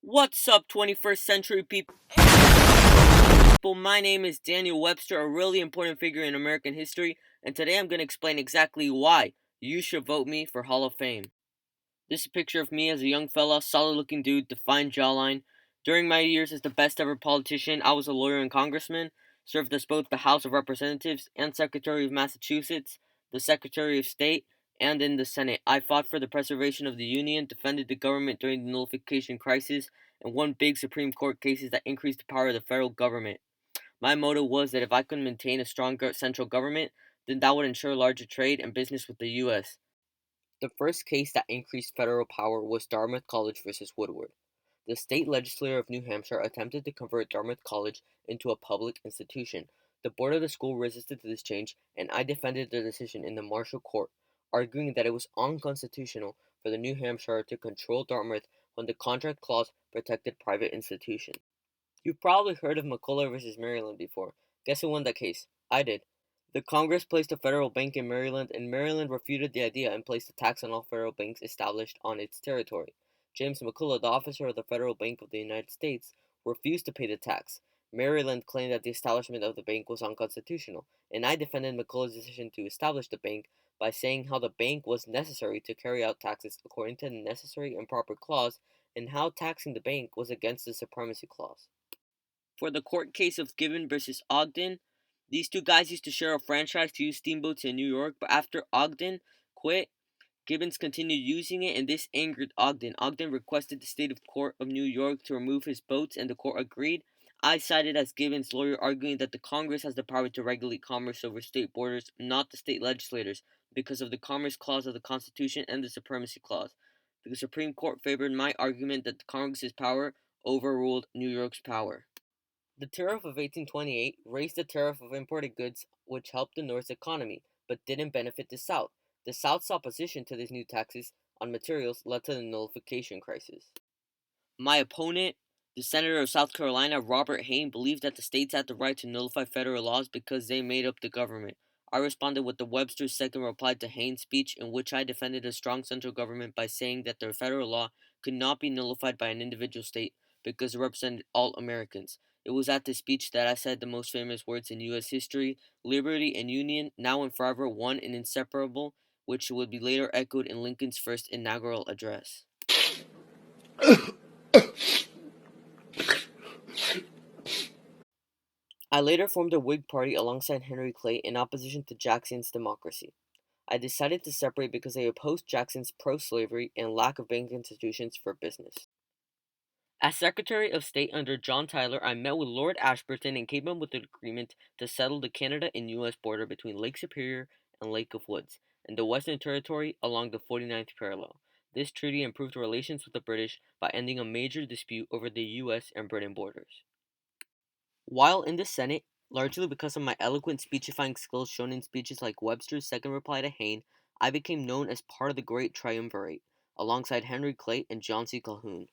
What's up, 21st century people? My name is Daniel Webster, a really important figure in American history, and today I'm going to explain exactly why you should vote me for Hall of Fame. This is a picture of me as a young fella, solid looking dude, defined jawline. During my years as the best ever politician, I was a lawyer and congressman, served as both the House of Representatives and Secretary of Massachusetts, the Secretary of State, and in the Senate. I fought for the preservation of the Union, defended the government during the nullification crisis, and won big Supreme Court cases that increased the power of the federal government. My motto was that if I could maintain a strong central government, then that would ensure larger trade and business with the U.S. The first case that increased federal power was Dartmouth College versus Woodward. The state legislature of New Hampshire attempted to convert Dartmouth College into a public institution. The board of the school resisted this change, and I defended the decision in the Marshall Court, arguing that it was unconstitutional for the New Hampshire to control Dartmouth when the contract clause protected private institutions. You've probably heard of McCulloch versus Maryland before. Guess who won that case? I did. The Congress placed a federal bank in Maryland, and Maryland refuted the idea and placed a tax on all federal banks established on its territory. James McCulloch, the officer of the Federal Bank of the United States, refused to pay the tax. Maryland claimed that the establishment of the bank was unconstitutional, and I defended McCulloch's decision to establish the bank by saying how the bank was necessary to carry out taxes according to the necessary and proper clause, and how taxing the bank was against the supremacy clause. For the court case of Gibbon versus Ogden, these two guys used to share a franchise to use steamboats in New York, but after Ogden quit, Gibbons continued using it, and this angered Ogden. Ogden requested the state of court of New York to remove his boats, and the court agreed. I sided as Gibbons' lawyer, arguing that the Congress has the power to regulate commerce over state borders, not the state legislators, because of the Commerce Clause of the Constitution and the Supremacy Clause. The Supreme Court favored my argument that the Congress's power overruled New York's power. The tariff of 1828 raised the tariff of imported goods, which helped the North's economy, but didn't benefit the South. The South's opposition to these new taxes on materials led to the nullification crisis. My opponent, the Senator of South Carolina, Robert Hayne, believed that the states had the right to nullify federal laws because they made up the government. I responded with the Webster's second reply to Hayne's speech, in which I defended a strong central government by saying that the federal law could not be nullified by an individual state because it represented all Americans. It was at this speech that I said the most famous words in U.S. history: liberty and union, now and forever one and inseparable, which would be later echoed in Lincoln's first inaugural address. I later formed a Whig party alongside Henry Clay in opposition to Jackson's democracy. I decided to separate because I opposed Jackson's pro-slavery and lack of banking institutions for business. As Secretary of State under John Tyler, I met with Lord Ashburton and came up with an agreement to settle the Canada and U.S. border between Lake Superior and Lake of Woods, and the Western Territory along the 49th parallel. This treaty improved relations with the British by ending a major dispute over the U.S. and Britain borders. While in the Senate, largely because of my eloquent speechifying skills shown in speeches like Webster's second reply to Hayne, I became known as part of the Great Triumvirate, alongside Henry Clay and John C. Calhoun.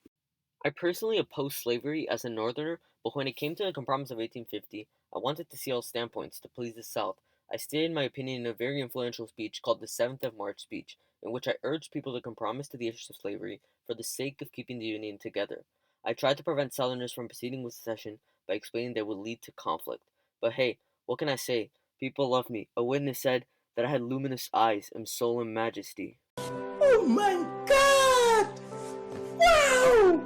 I personally opposed slavery as a Northerner, but when it came to the Compromise of 1850, I wanted to see all standpoints to please the South. I stated my opinion in a very influential speech called the 7th of March speech, in which I urged people to compromise to the issues of slavery for the sake of keeping the Union together. I tried to prevent Southerners from proceeding with secession by explaining that it would lead to conflict. But hey, what can I say? People love me. A witness said that I had luminous eyes and solemn majesty. Oh my God! Wow!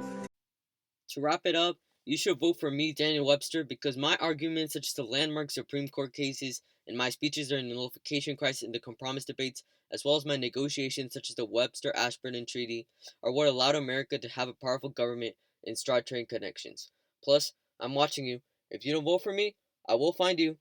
To wrap it up, you should vote for me, Daniel Webster, because my arguments, such as the landmark Supreme Court cases and my speeches during the nullification crisis and the compromise debates, as well as my negotiations, such as the Webster-Ashburton Treaty, are what allowed America to have a powerful government and strong trade connections. Plus, I'm watching you. If you don't vote for me, I will find you.